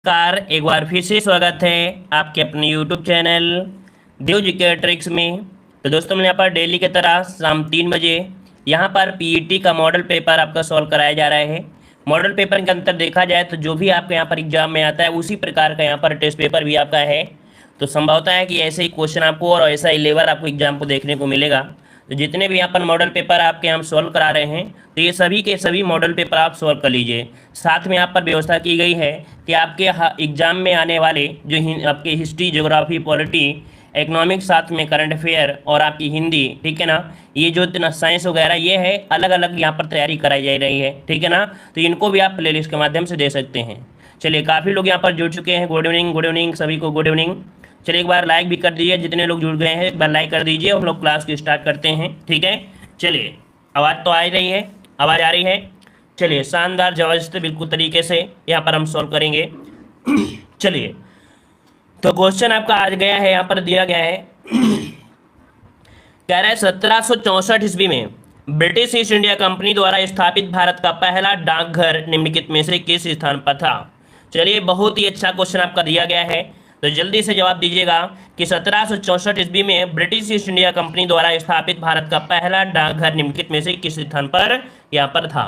Car एक बार फिर से स्वागत है आपके अपने YouTube चैनल देव जी के ट्रिक्स में। तो दोस्तों मैं यहाँ पर डेली की तरह शाम 3 बजे यहाँ पर पीईटी का मॉडल पेपर आपका सॉल्व कराया जा रहा है। मॉडल पेपर के अंतर देखा जाए तो जो भी आपके यहाँ पर एग्जाम में आता है उसी प्रकार का यहाँ पर टेस्ट पेपर भी आपका है। तो संभवता है कि ऐसे ही क्वेश्चन आपको और ऐसा ही लेवल आपको एग्जाम को देखने को मिलेगा। तो जितने भी यहाँ पर मॉडल पेपर आपके हम सॉल्व करा रहे हैं तो ये सभी के सभी मॉडल पेपर आप सॉल्व कर लीजिए। साथ में यहाँ पर व्यवस्था की गई है कि आपके एग्जाम में आने वाले जो आपके हिस्ट्री, ज्योग्राफी, पॉलिटी, इकोनॉमिक्स, साथ में करंट अफेयर और आपकी हिंदी, ठीक है ना, ये जो इतना साइंस वगैरह ये है अलग अलग यहाँ पर तैयारी कराई जा रही है, ठीक है ना। तो इनको भी आप प्लेलिस्ट के माध्यम से दे सकते हैं। चलिए काफ़ी लोग यहाँ पर जुड़ चुके हैं। गुड इवनिंग सभी को, गुड इवनिंग। चलिए एक बार लाइक भी कर दीजिए, जितने लोग जुड़ गए हैं एक बार लाइक कर दीजिए। हम लोग क्लास की स्टार्ट करते हैं, ठीक है। चलिए आवाज़ तो आ रही है, आवाज़ आ रही है। चलिए शानदार जबरदस्त बिल्कुल तरीके से यहाँ पर हम सॉल्व करेंगे। चलिए तो क्वेश्चन आपका आज गया है, यहाँ पर दिया गया है, कह रहा है 1764 ईस्वी में ब्रिटिश ईस्ट इंडिया कंपनी द्वारा स्थापित भारत का पहला डाकघर निम्नलिखित में से किस स्थान पर था। चलिए बहुत ही अच्छा क्वेश्चन आपका दिया गया है, तो जल्दी से जवाब दीजिएगा कि 1764 ईस्वी में ब्रिटिश ईस्ट इंडिया कंपनी द्वारा स्थापित भारत का पहला डाकघर निम्नलिखित में से किस स्थान पर यहाँ पर था।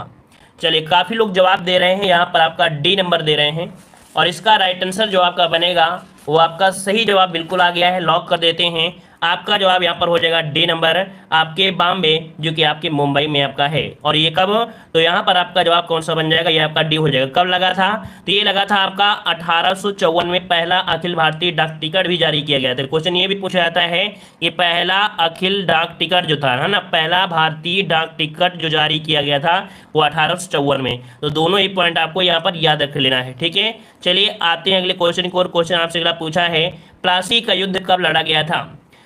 चलिए काफ़ी लोग जवाब दे रहे हैं, यहाँ पर आपका डी नंबर दे रहे हैं और इसका राइट आंसर जो आपका बनेगा वो आपका सही जवाब बिल्कुल आ गया है। लॉक कर देते हैं, आपका जवाब यहाँ पर हो जाएगा डी नंबर, आपके बॉम्बे जो कि आपके मुंबई में आपका है। और ये कब, तो यहाँ पर आपका जवाब कौन सा बन जाएगा, ये आपका डी हो जाएगा। कब लगा था, तो ये लगा था आपका 1854 में पहला अखिल भारतीय डाक टिकट भी जारी किया गया था। क्वेश्चन ये भी पूछा जाता है कि पहला अखिल डाक टिकट जो था, है ना, पहला भारतीय डाक टिकट जो जारी किया गया था वो 1854 में। तो दोनों ही पॉइंट आपको यहाँ पर याद रख लेना है, ठीक है। चलिए आते हैं अगले क्वेश्चन को। और क्वेश्चन आपसे अगला पूछा है प्लासी का युद्ध कब लड़ा गया था।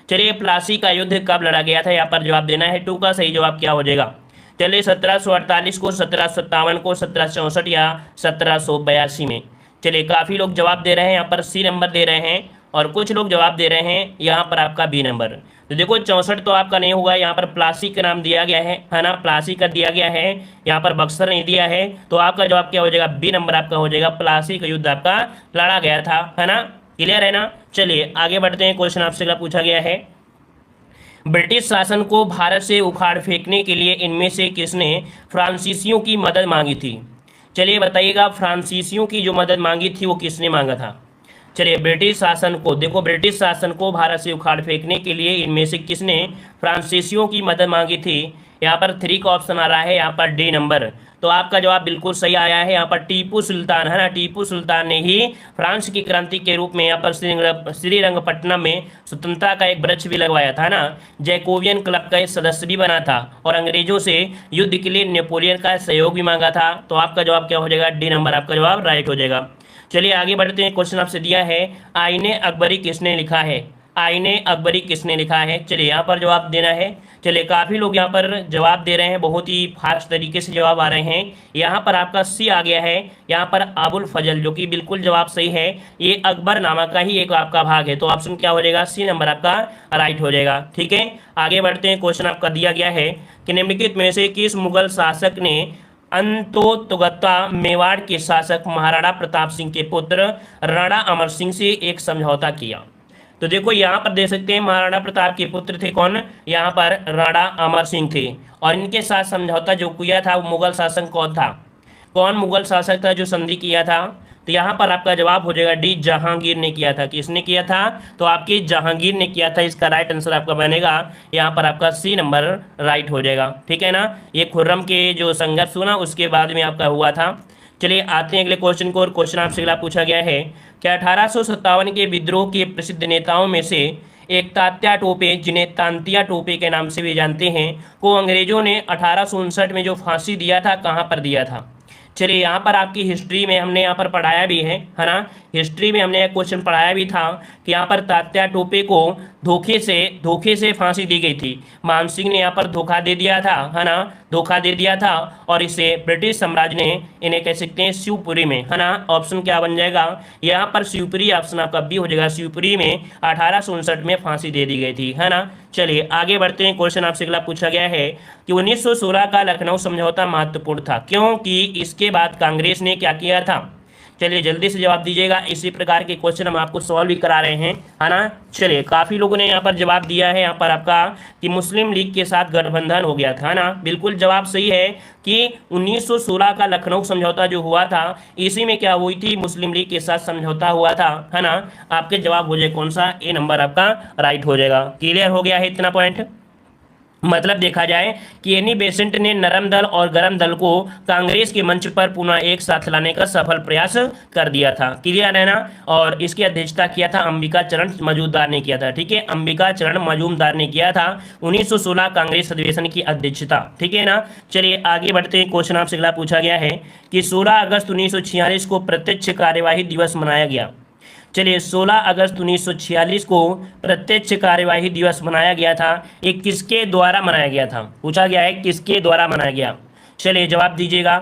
चलिए प्लासी का युद्ध कब लड़ा गया था, यहाँ पर जवाब देना है। टू का सही जवाब क्या हो जाएगा। चलिए 1748 को, 1757 को, 1764 या 1782 में। चलिए काफ़ी लोग जवाब दे रहे हैं, यहाँ पर सी नंबर दे रहे हैं और कुछ लोग जवाब दे रहे हैं यहाँ पर आपका बी नंबर। तो देखो 64 तो आपका नहीं होगा, यहाँ पर प्लासी का नाम दिया गया है ना, प्लासी का दिया गया है, यहाँ पर बक्सर नहीं दिया है। तो आपका जवाब क्या हो जाएगा, बी नंबर आपका हो जाएगा। प्लासी का युद्ध आपका लड़ा गया था, है ना, क्लियर है ना। चलिए आगे बढ़ते हैं। क्वेश्चन आपसे अगला पूछा गया है, ब्रिटिश शासन को भारत से उखाड़ फेंकने के लिए इनमें से किसने फ्रांसीसियों की मदद मांगी थी। चलिए बताइएगा, फ्रांसीसियों की जो मदद मांगी थी वो किसने मांगा था। चलिए ब्रिटिश शासन को, देखो ब्रिटिश शासन को भारत से उखाड़ फेंकने के लिए इनमें से किसने फ्रांसीसियों की मदद मांगी थी। यहाँ पर 3 का ऑप्शन आ रहा है, यहाँ पर डी नंबर। तो आपका जवाब बिल्कुल सही आया है। यहाँ पर टीपू सुल्तान, है ना, टीपू सुल्तान ने ही फ्रांस की क्रांति के रूप में यहाँ पर श्रीरंगपट्टनम में स्वतंत्रता का एक वृक्ष भी लगवाया था ना, जैकोबियन क्लब का एक सदस्य भी बना था और अंग्रेजों से युद्ध के लिए नेपोलियन का सहयोग भी मांगा था। तो आपका जवाब क्या हो जाएगा, डी नंबर आपका जवाब राइट हो जाएगा। चलिए आगे बढ़ते हैं। क्वेश्चन आपसे दिया है, आईने अकबरी किसने लिखा है। आईने अकबरी किसने लिखा है, चलिए यहाँ पर जवाब देना है। चलिए काफ़ी लोग यहाँ पर जवाब दे रहे हैं, बहुत ही फास्ट तरीके से जवाब आ रहे हैं। यहाँ पर आपका सी आ गया है, यहाँ पर अबुल फजल, जो कि बिल्कुल जवाब सही है। ये अकबरनामा का ही एक आपका भाग है। तो ऑप्शन क्या हो जाएगा, सी नंबर आपका राइट हो जाएगा, ठीक है। आगे बढ़ते हैं। क्वेश्चन आपका दिया गया है कि निम्नलिखित में से किस मुगल शासक ने अंतोतगत्ता मेवाड़ के शासक महाराणा प्रताप सिंह के पुत्र राणा अमर सिंह से एक समझौता किया। तो देखो यहाँ पर देख सकते हैं महाराणा प्रताप के पुत्र थे कौन, यहाँ पर राणा अमर सिंह थे और इनके साथ समझौता जो किया था वो मुगल शासक कौन था, कौन मुगल शासक था जो संधि किया था। तो यहाँ पर आपका जवाब हो जाएगा डी, जहांगीर ने किया था। किसने किया था, तो आपकी जहांगीर ने किया था। इसका राइट आंसर आपका बनेगा यहाँ पर आपका सी नंबर राइट हो जाएगा, ठीक है ना। ये खुर्रम के जो संघर्ष हुआ ना उसके बाद में आपका हुआ था। चलिए आते हैं अगले क्वेश्चन को। और क्वेश्चन आपसे अगला पूछा गया है कि 1857 के विद्रोह के प्रसिद्ध नेताओं में से एक तात्या टोपे, जिन्हें तांतिया टोपे के नाम से भी जानते हैं, को अंग्रेजों ने 1859 में जो फांसी दिया था कहाँ पर दिया था। चलिए यहाँ पर आपकी हिस्ट्री में हमने यहाँ पर पढ़ाया भी है ना, हिस्ट्री में हमने एक क्वेश्चन पढ़ाया भी था कि यहाँ पर तात्या टोपे को धोखे से फांसी दी गई थी। मान सिंह ने यहाँ पर धोखा दे दिया था, है ना, धोखा दे दिया था और इसे ब्रिटिश साम्राज्य ने इन्हें कह सकते हैं शिवपुरी में, है ना। ऑप्शन क्या बन जाएगा, यहाँ पर शिवपुरी, ऑप्शन आपका बी हो जाएगा। शिवपुरी में 1859 में फांसी दे दी गई थी, है ना। चलिए आगे बढ़ते हैं। क्वेश्चन आपसे अगला पूछा गया है कि 1916 का लखनऊ समझौता महत्वपूर्ण था क्योंकि इसके बाद कांग्रेस ने क्या किया था। चलिए जल्दी से जवाब दीजिएगा, इसी प्रकार के क्वेश्चन हम आपको सॉल्व भी करा रहे हैं, है ना। चलिए काफ़ी लोगों ने यहाँ पर जवाब दिया है यहाँ पर आपका कि मुस्लिम लीग के साथ गठबंधन हो गया था, है ना। बिल्कुल जवाब सही है कि 1916 का लखनऊ समझौता जो हुआ था, इसी में क्या हुई थी, मुस्लिम लीग के साथ समझौता हुआ था, है ना। आपके जवाब हो जाए कौन सा, ए नंबर आपका राइट हो जाएगा। क्लियर हो गया है इतना पॉइंट। मतलब देखा जाए कि एनी बेसेंट ने नरम दल और गरम दल को कांग्रेस के मंच पर पुनः एक साथ लाने का सफल प्रयास कर दिया था। क्लियर है ना। और इसकी अध्यक्षता किया था अंबिका चरण मजूमदार ने किया था, ठीक है, अंबिका चरण मजूमदार ने किया था 1916 कांग्रेस अधिवेशन की अध्यक्षता, ठीक है ना। चलिए आगे बढ़ते हैं। क्वेश्चन आपसे अगला पूछा गया है कि 16 अगस्त 1946 को प्रत्यक्ष कार्यवाही दिवस मनाया गया। चलिए 16 अगस्त 1946 को प्रत्यक्ष कार्यवाही दिवस मनाया गया था, ये किसके द्वारा मनाया गया था, पूछा गया है किसके द्वारा मनाया गया। चलिए जवाब दीजिएगा।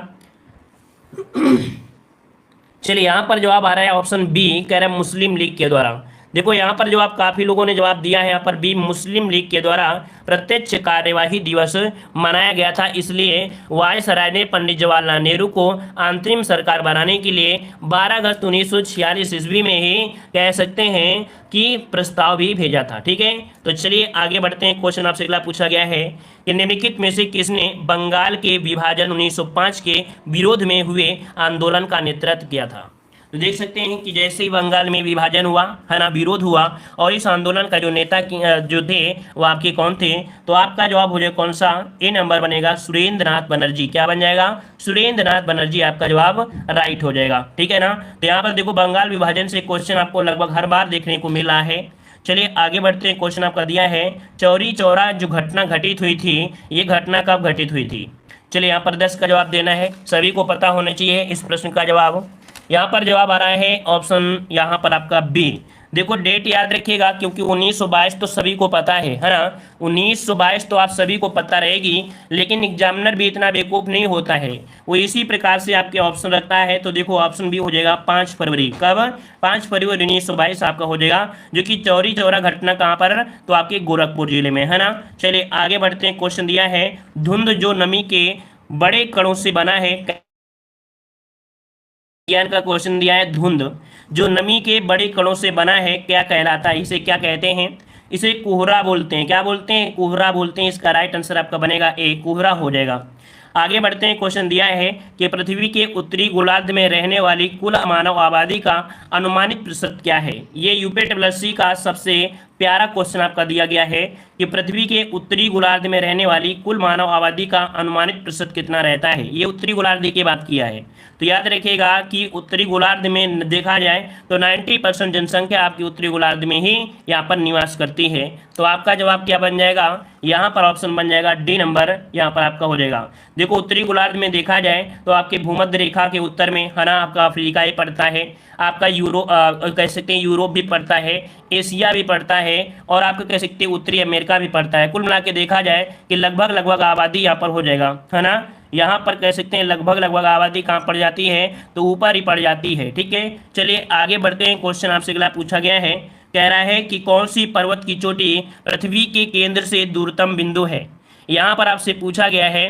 चलिए यहाँ पर जवाब आ रहा है ऑप्शन बी, कह रहा है मुस्लिम लीग के द्वारा। देखो यहाँ पर जवाब काफी लोगों ने जवाब दिया है, यहाँ पर बी मुस्लिम लीग के द्वारा प्रत्यक्ष कार्यवाही दिवस मनाया गया था, इसलिए वायसराय ने पंडित जवाहरलाल नेहरू को अंतरिम सरकार बनाने के लिए 12 अगस्त 1946 ईस्वी में ही कह सकते हैं कि प्रस्ताव भी भेजा था, ठीक है। तो चलिए आगे बढ़ते हैं। क्वेश्चन आपसे अगला पूछा गया है कि निम्नलिखित में से किसने बंगाल के विभाजन 1905 के विरोध में हुए आंदोलन का नेतृत्व किया था। तो देख सकते हैं कि जैसे ही बंगाल में विभाजन हुआ, है ना, विरोध हुआ, और इस आंदोलन का जो नेता जो थे वो आपके कौन थे, तो आपका जवाब हो जाए कौन सा, ए नंबर बनेगा सुरेंद्र नाथ बनर्जी। क्या बन जाएगा, सुरेंद्र नाथ बनर्जी आपका जवाब राइट हो जाएगा, ठीक है ना। तो यहाँ पर देखो बंगाल विभाजन से क्वेश्चन आपको लगभग हर बार देखने को मिला है। चलिए आगे बढ़ते हैं। क्वेश्चन आपका दिया है चौरी चौरा जो घटना घटित हुई थी, ये घटना कब घटित हुई थी। चलिए यहाँ पर 10 का जवाब देना है, सभी को पता होना चाहिए इस प्रश्न का जवाब। यहाँ पर जवाब आ रहा है ऑप्शन यहाँ पर आपका बी। देखो डेट याद रखिएगा क्योंकि 1922 तो सभी को पता है ना, 1922 तो आप सभी को पता रहेगी, लेकिन एग्जामिनर भी इतना बेवकूफ़ नहीं होता है, वो इसी प्रकार से आपके ऑप्शन रखता है। तो देखो ऑप्शन बी हो जाएगा 5 फरवरी। कब, 5 फरवरी 1922 आपका हो जाएगा, जो कि चौरी चौरा घटना कहाँ पर, तो आपके गोरखपुर जिले में, है ना। चलिए आगे बढ़ते हैं। क्वेश्चन दिया है धुंध जो नमी के बड़े कणों से बना है, विज्ञान का क्वेश्चन दिया है धुंध जो नमी के बड़े कणों से बना है क्या कहलाता है, इसे क्या कहते हैं, इसे कोहरा बोलते हैं। क्या बोलते हैं, कोहरा बोलते हैं। इसका राइट आंसर आपका बनेगा ए, कोहरा हो जाएगा। आगे बढ़ते हैं। क्वेश्चन दिया है कि पृथ्वी के उत्तरी गोलार्ध में रहने वाली कुल मानव आबादी का अनुमानित प्रतिशत क्या है। ये यूपीएससी का सबसे प्यारा क्वेश्चन आपका दिया गया है कि पृथ्वी के उत्तरी गोलार्ध में रहने वाली कुल मानव आबादी का अनुमानित प्रतिशत कितना रहता है। ये उत्तरी गोलार्ध की बात किया है, तो याद रखिएगा कि उत्तरी गोलार्ध में देखा जाए तो 90% जनसंख्या आपकी उत्तरी गोलार्ध में ही यहाँ पर निवास करती है। तो आपका जवाब क्या बन जाएगा, यहाँ पर ऑप्शन बन जाएगा डी नंबर, यहाँ पर आपका हो जाएगा। देखो उत्तरी गोलार्ध में देखा जाए तो आपके भूमध्य रेखा के उत्तर में, है ना, आपका अफ्रीका ही पड़ता है, आपका कह सकते हैं यूरोप भी पड़ता है, एशिया भी पड़ता है, और आपका कह सकते हैं उत्तरी अमेरिका भी पड़ता है। कुल मिला के देखा जाए कि लगभग आबादी यहाँ पर हो जाएगा, है ना। यहाँ पर कह सकते हैं लगभग आबादी कहाँ पड़ जाती है, तो ऊपर ही पड़ जाती है, ठीक है। चलिए आगे बढ़ते हैं। क्वेश्चन आपसे अगला पूछा गया है, कह रहा है कि कौन सी पर्वत की चोटी पृथ्वी के केंद्र से दूरतम बिंदु है। यहाँ पर आपसे पूछा गया है,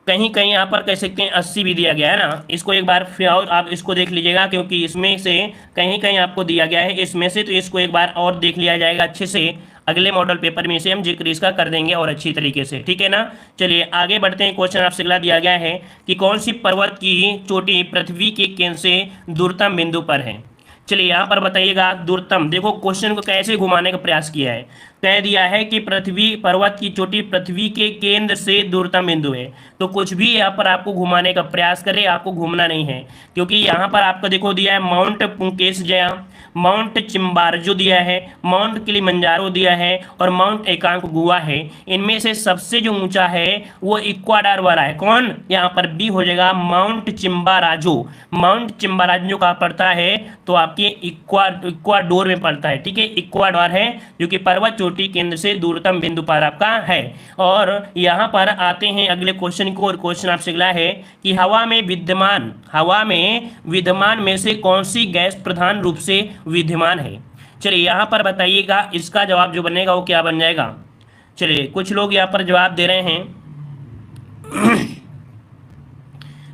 कहीं कहीं यहाँ पर कह सकते हैं 80 भी दिया गया है ना, इसको एक बार फिर और आप इसको देख लीजिएगा क्योंकि इसमें से कहीं कहीं आपको दिया गया है इसमें से, तो इसको एक बार और देख लिया जाएगा अच्छे से। अगले मॉडल पेपर में से हम जिक्र इसका कर देंगे और अच्छी तरीके से, ठीक है ना। चलिए आगे बढ़ते हैं। क्वेश्चन आपसे अगला दिया गया है कि कौन सी पर्वत की चोटी पृथ्वी के केंद्र से दूरतम बिंदु पर है। चलिए यहाँ पर बताइएगा दूरतम। देखो क्वेश्चन को कैसे घुमाने का प्रयास किया है, कह दिया है कि पृथ्वी पर्वत की चोटी पृथ्वी के केंद्र से दूरतम बिंदु है, तो कुछ भी यहाँ पर आपको घुमाने का प्रयास करे, आपको घूमना नहीं है, क्योंकि यहाँ पर आपको देखो दिया है माउंट पुंकेश जया, माउंट चिम्बारजो दिया है, माउंट किलिमंजारो दिया है, और माउंट एकांकगुआ है। इनमें से सबसे जो ऊंचा है वो इक्वाडोर वाला है। कौन, यहाँ पर बी हो जाएगा माउंट चिम्बाराजो। माउंट चिम्बाराजो कहाँ पड़ता है, तो आपके इक्वाडोर में पड़ता है, ठीक है, इक्वाडोर है, जो कि पर्वत चोटी केंद्र से दूरतम बिंदु पर आपका है। और यहाँ पर आते हैं अगले क्वेश्चन को, और क्वेश्चन आपसे अगला है कि हवा में विद्यमान में से कौन सी गैस प्रधान रूप से विद्यमान है। चलिए यहाँ पर बताइएगा, इसका जवाब जो बनेगा वो क्या बन जाएगा। चलिए कुछ लोग यहाँ पर जवाब दे रहे हैं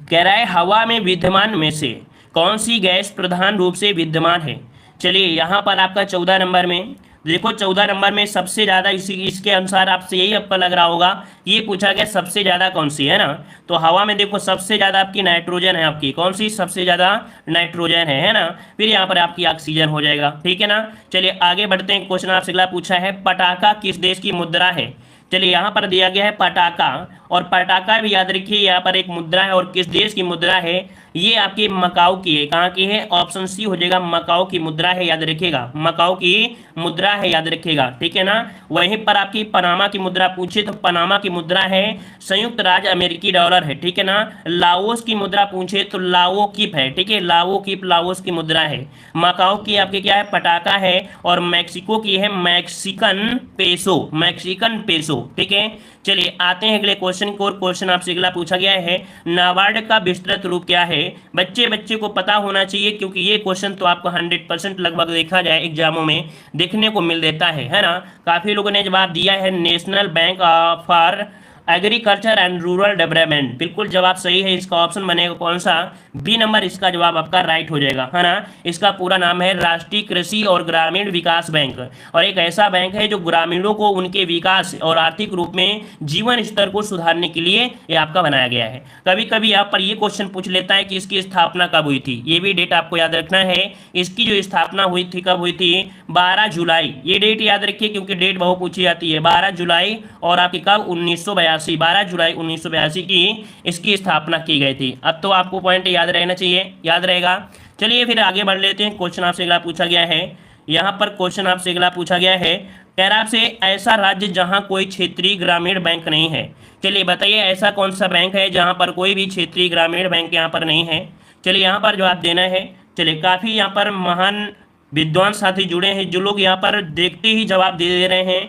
कह रहा है हवा में विद्यमान में से कौन सी गैस प्रधान रूप से विद्यमान है? चलिए यहाँ पर आपका 14 नंबर में देखो, 14 नंबर में सबसे ज़्यादा इसके अनुसार आपसे यही आपका लग रहा होगा, ये पूछा गया सबसे ज़्यादा कौन सी है ना। तो हवा में देखो सबसे ज़्यादा आपकी नाइट्रोजन है, आपकी कौन सी सबसे ज़्यादा नाइट्रोजन है ना। फिर यहाँ पर आपकी ऑक्सीजन हो जाएगा, ठीक है ना। चलिए आगे बढ़ते हैं, क्वेश्चन आपसे अगला पूछा है, पटाखा किस देश की मुद्रा है? चलिए यहाँ पर दिया गया है पटाखा, और पटाखा भी याद रखिए यहाँ पर एक मुद्रा है, और किस देश की मुद्रा है? ये आपकी मकाऊ की है। कहाँ की है? ऑप्शन सी हो जाएगा, मकाऊ की मुद्रा है, याद रखिएगा, मकाऊ की मुद्रा है, याद रखिएगा, ठीक है ना। वहीं पर आपकी पनामा की मुद्रा पूछे तो पनामा की मुद्रा है संयुक्त राज्य अमेरिकी डॉलर है, ठीक है ना। लाओस की मुद्रा पूछे तो लाओ कीप है, ठीक है, लाओ कीप लाओस की मुद्रा है। मकाऊ की आपके क्या है? पटाखा है, और मैक्सिको की है मैक्सिकन पेसो, मैक्सिकन पेसो, ठीक है। चलिए आते हैं अगले क्वेश्चन को, और क्वेश्चन आपसे अगला पूछा गया है, नाबार्ड का विस्तृत रूप क्या है? बच्चे को पता होना चाहिए, क्योंकि ये क्वेश्चन तो आपको 100% लगभग देखा जाए एग्जामों में देखने को मिल देता है ना। काफी लोगों ने जवाब दिया है national bank for agriculture and rural development, बिल्कुल जवाब सही है। इसका ऑप्शन बनेगा कौन सा? बी नंबर इसका जवाब आपका राइट हो जाएगा, है ना। इसका पूरा नाम है राष्ट्रीय कृषि और ग्रामीण विकास बैंक, और एक ऐसा बैंक है जो ग्रामीणों को उनके विकास और आर्थिक रूप में जीवन स्तर को सुधारने के लिए ये आपका बनाया गया है। कभी कभी यहाँ पर ये क्वेश्चन पूछ लेता है कि इसकी स्थापना कब हुई थी, ये भी डेट आपको याद रखना है। इसकी जो स्थापना हुई थी कब हुई थी? 12 जुलाई, ये डेट याद रखिए क्योंकि डेट बहुत पूछी जाती है। 12 जुलाई, और आपकी कब? 1982, 12 जुलाई 1982 की इसकी स्थापना की गई थी। अब तो आपको पॉइंट याद रहना चाहिए, याद रहेगा। चलिए फिर आगे बढ़ लेते हैं, क्वेश्चन आपसे अगला पूछा गया है। यहाँ पर क्वेश्चन आपसे अगला पूछा गया है, कह रहा आपसे ऐसा राज्य जहाँ कोई क्षेत्रीय ग्रामीण बैंक नहीं है। चलिए बताइए ऐसा कौन सा बैंक है जहाँ पर कोई भी क्षेत्रीय ग्रामीण बैंक यहाँ पर नहीं है। चलिए यहाँ पर जवाब देना है। चलिए काफ़ी यहाँ पर महान विद्वान साथी जुड़े हैं, जो लोग यहाँ पर देखते ही जवाब दे रहे हैं,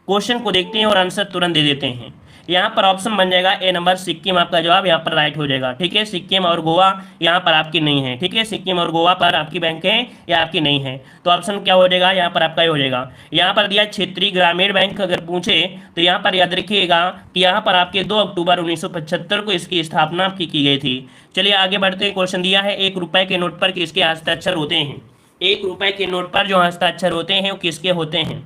क्वेश्चन को देखते हैं और आंसर तुरंत दे देते हैं। यहाँ पर ऑप्शन बन जाएगा ए नंबर, सिक्किम आपका जवाब यहाँ पर राइट हो जाएगा, ठीक है। सिक्किम और गोवा यहाँ पर आपकी नहीं है, ठीक है, सिक्किम और गोवा पर आपकी बैंक है या आपकी नहीं है, तो ऑप्शन क्या हो जाएगा? यहाँ पर आपका ही हो जाएगा। यहाँ पर दिया क्षेत्रीय ग्रामीण बैंक, अगर पूछे तो यहाँ पर याद रखिएगा कि यहाँ पर आपके 2 अक्टूबर 1975 को इसकी स्थापना आपकी की गई थी। चलिए आगे बढ़ते हैं, क्वेश्चन दिया है, 1 रुपए के नोट पर किसके हस्ताक्षर होते हैं? 1 रुपए के नोट पर जो हस्ताक्षर होते हैं वो किसके होते हैं?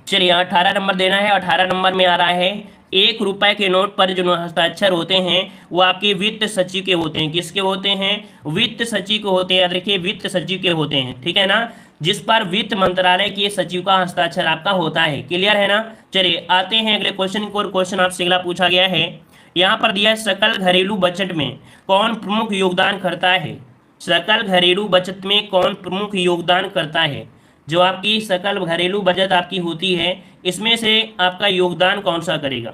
चलिए यहाँ 18 नंबर देना है, 18 नंबर में आ रहा है, 1 रुपए के नोट पर जो हस्ताक्षर होते हैं वो आपके वित्त सचिव के होते हैं। किसके होते हैं? वित्त सचिव के होते हैं, याद रखिए, वित्त सचिव के होते हैं, ठीक है ना, जिस पर वित्त मंत्रालय के सचिव का हस्ताक्षर आपका होता है। क्लियर है ना। चलिए आते हैं अगले क्वेश्चन को, और क्वेश्चन आपसे अगला पूछा गया है, यहाँ पर दिया है, सकल घरेलू बजट में कौन प्रमुख योगदान करता है? सकल घरेलू बचत में कौन प्रमुख योगदान करता है? जो आपकी सकल घरेलू बचत आपकी होती है, इसमें से आपका योगदान कौन सा करेगा?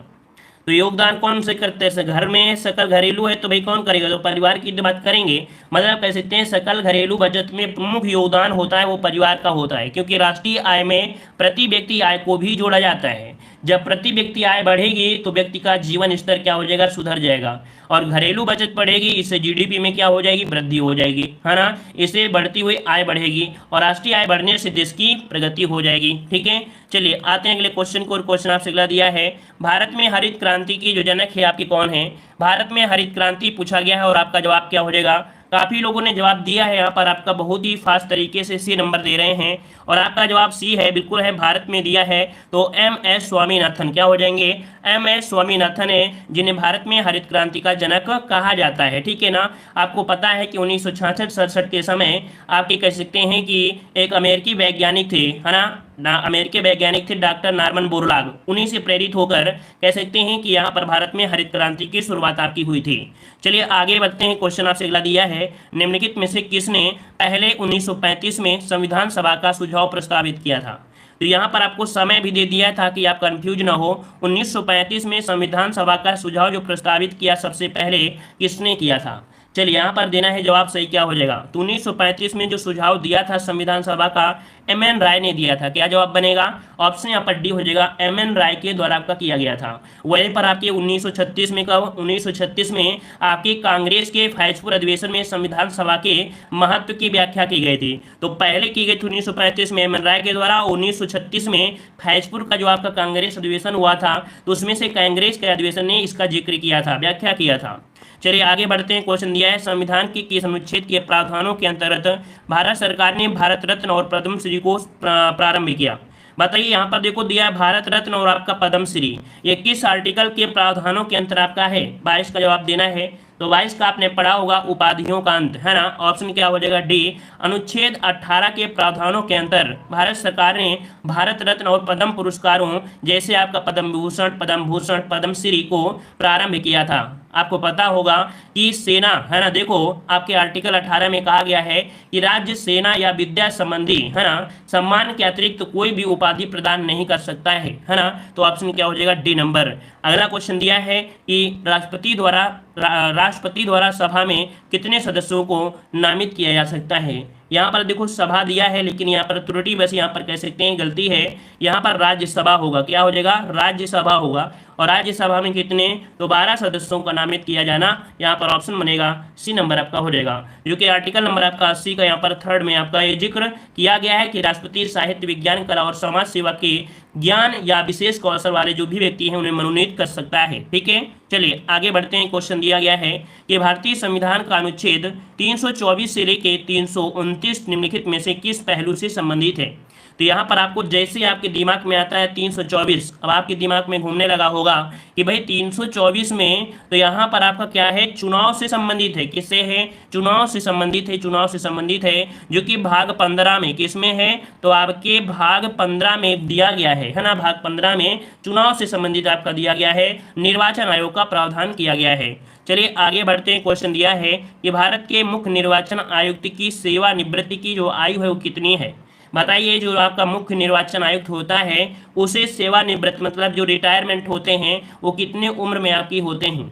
तो योगदान कौन से करते हैं? घर में सकल घरेलू है तो भाई कौन करेगा? तो परिवार की बात करेंगे, मतलब कह सकते हैं सकल घरेलू बचत में प्रमुख योगदान होता है वो परिवार का होता है, क्योंकि राष्ट्रीय आय में प्रति व्यक्ति आय को भी जोड़ा जाता है। जब प्रति व्यक्ति आय बढ़ेगी तो व्यक्ति का जीवन स्तर क्या हो जाएगा? सुधर जाएगा। और घरेलू बचत बढ़ेगी, इससे जीडीपी में क्या हो जाएगी? वृद्धि हो जाएगी, है ना। इससे बढ़ती हुई आय बढ़ेगी, और राष्ट्रीय आय बढ़ने से देश की प्रगति हो जाएगी, ठीक है। चलिए आते हैं अगले क्वेश्चन को, और क्वेश्चन आपसे अगला दिया है, भारत में हरित क्रांति की जो जनक है आपकी कौन है? भारत में हरित क्रांति पूछा गया है, और आपका जवाब क्या हो जाएगा? काफ़ी लोगों ने जवाब दिया है, यहाँ पर आपका बहुत ही फास्ट तरीके से सी नंबर दे रहे हैं, और आपका जवाब सी है, बिल्कुल है, भारत में दिया है। तो एम.एस. स्वामीनाथन क्या हो जाएंगे? एम.एस. स्वामीनाथन है, जिन्हें भारत में हरित क्रांति का जनक कहा जाता है, ठीक है ना। आपको पता है कि 1966-67 के समय आपके कह सकते हैं कि एक अमेरिकी वैज्ञानिक थे, है ना, अमेरिकी वैज्ञानिक थे डॉक्टर नॉर्मन बोरलॉग, उन्हीं से प्रेरित होकर कह सकते हैं कि यहाँ पर भारत में हरित क्रांति की शुरुआत आपकी हुई थी। चलिए आगे बढ़ते हैं, क्वेश्चन आपसे अगला दिया है, निम्नलिखित में से किसने पहले 1935 में संविधान सभा का सुझाव प्रस्तावित किया था? तो यहाँ पर आपको समय भी दे दिया था कि आप कंफ्यूज ना हो। 1935 में संविधान सभा का सुझाव जो प्रस्तावित किया सबसे पहले किसने किया था? चलिए यहाँ पर देना है जवाब, सही क्या हो जाएगा? तो 1935 में जो सुझाव दिया था संविधान सभा का, एम.एन. राय ने दिया था। क्या जवाब बनेगा? ऑप्शन यहाँ पर डी हो जाएगा, एम.एन. राय के द्वारा आपका किया गया था। वहीं पर आपके 1936 में कब? 1936 में आपकी कांग्रेस के फैजपुर अधिवेशन में संविधान सभा के महत्व की व्याख्या की गई थी। तो पहले की गई थी 1935 में एम.एन. राय के द्वारा, 1936 में फैजपुर का जो आपका कांग्रेस अधिवेशन हुआ था तो उसमें से कांग्रेस के अधिवेशन ने इसका जिक्र किया था, व्याख्या किया था। चलिए आगे बढ़ते हैं। क्वेश्चन दिया है संविधान की किस अनुच्छेद के प्रावधानों के अंतर्गत भारत सरकार ने भारत रत्न और पद्म श्री को प्रारंभ किया। बताइए, यहाँ पर देखो दिया है भारत रत्न और आपका पद्म श्री, ये किस आर्टिकल के प्रावधानों के अंतर आपका है? 22 का जवाब देना है। तो 22 का आपने पढ़ा होगा उपाधियों का अंत, है ना। ऑप्शन क्या हो जाएगा? डी। अनुच्छेद 18 के प्रावधानों के अंतर भारत सरकार ने भारत रत्न और पद्म पुरस्कारों जैसे आपका पद्म विभूषण, पद्म भूषण, पद्मश्री को प्रारंभ किया था। आपको पता होगा कि सेना, है ना, देखो आपके आर्टिकल 18 में कहा गया है कि राज्य, सेना या विद्या संबंधी, है ना, सम्मान के अतिरिक्त तो कोई भी उपाधि प्रदान नहीं कर सकता है ना। तो ऑप्शन क्या हो जाएगा? D number. अगला क्वेश्चन दिया है कि राष्ट्रपति द्वारा सभा में कितने सदस्यों को नामित किया जा सकता है? यहाँ पर देखो सभा दिया है, लेकिन यहाँ पर त्रुटि, बस यहाँ पर कह सकते हैं गलती है, यहाँ पर राज्यसभा होगा। क्या हो जाएगा? राज्यसभा होगा। और राज्यसभा में कितने? तो 12 सदस्यों का नामित किया जाना, यहाँ पर ऑप्शन बनेगा सी नंबर आपका हो जाएगा। जो कि आर्टिकल नंबर आपका 80 का यहाँ पर थर्ड में आपका ये जिक्र किया गया है कि राष्ट्रपति साहित्य, विज्ञान, कला और समाज सेवा के ज्ञान या विशेष कौशल वाले जो भी व्यक्ति हैं उन्हें मनोनीत कर सकता है। ठीक है, चलिए आगे बढ़ते हैं। क्वेश्चन दिया गया है कि भारतीय संविधान का अनुच्छेद 324 से लेकर 329 निम्नलिखित में से किस पहलू से संबंधित है? तो यहाँ पर आपको जैसे आपके दिमाग में आता है 324, अब आपके दिमाग में घूमने लगा होगा कि भाई 324 में तो यहाँ पर आपका क्या है? चुनाव से संबंधित है। किससे है? चुनाव से संबंधित है। चुनाव से संबंधित है, जो कि भाग 15 में किसमें है? तो आपके भाग 15 में दिया गया है ना। भाग 15 में चुनाव से संबंधित आपका दिया गया है, निर्वाचन आयोग का प्रावधान किया गया है। चलिए आगे बढ़ते हैं। क्वेश्चन दिया है कि भारत के मुख्य निर्वाचन आयुक्त की सेवानिवृत्ति की जो आयु है वो कितनी है? बताइए, जो आपका मुख्य निर्वाचन आयुक्त होता है उसे सेवानिवृत्त मतलब जो रिटायरमेंट होते हैं वो कितने उम्र में आपकी होते हैं?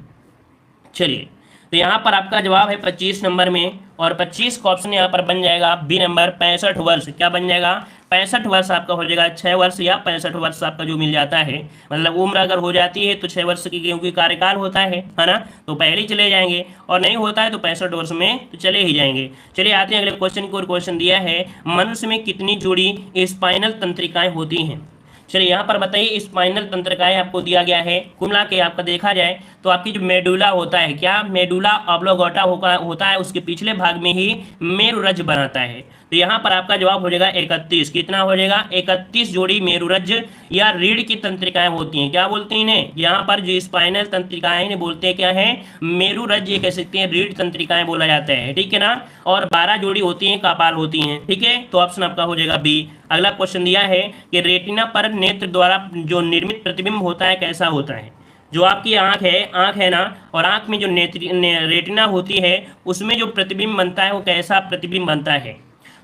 चलिए, तो यहाँ पर आपका जवाब है 25 नंबर में, और 25 का ऑप्शन यहाँ पर बन जाएगा बी नंबर 65 वर्ष। क्या बन जाएगा? 65 वर्ष आपका हो जाएगा। 6 वर्ष या 65 वर्ष आपका जो मिल जाता है, मतलब उम्र अगर हो जाती है तो 6 वर्ष की क्योंकि कार्यकाल होता है ना, तो पहले ही चले जाएंगे, और नहीं होता है तो 65 वर्ष में तो चले ही जाएंगे। चलिए आते हैं अगले क्वेश्चन को। और क्वेश्चन दिया है मनुष्य में कितनी जोड़ी स्पाइनल तंत्रिकाएं होती हैं? चलिए यहाँ पर बताइए, स्पाइनल तंत्रिकाएं आपको दिया गया है। कुल मिला के आपका देखा जाए तो आपकी जो मेडुला होता है, क्या मेडुला ऑब्लोंगेटा होता है, उसके पिछले भाग में ही मेरुरज्ज बनाता है। तो यहाँ पर आपका जवाब हो जाएगा 31। कितना हो जाएगा? 31 जोड़ी मेरुरज्ज या रीढ़ की तंत्रिकाएं होती हैं। क्या बोलते हैं इन्हें? यहाँ पर जो स्पाइनल तंत्रिकाएं इन्हें बोलते हैं क्या है? मेरुरज्ज, ये कह सकते हैं रीढ़ तंत्रिकाएं बोला जाता है। ठीक है ना। और 12 जोड़ी होती हैं कपाल होती हैं। ठीक है, तो ऑप्शन आपका हो जाएगा बी। अगला क्वेश्चन दिया है कि रेटिना पर नेत्र द्वारा जो निर्मित प्रतिबिंब होता है कैसा होता है? जो आपकी आंख है ना, और आंख में जो रेटिना होती है उसमें जो प्रतिबिंब बनता है वो कैसा प्रतिबिंब बनता है?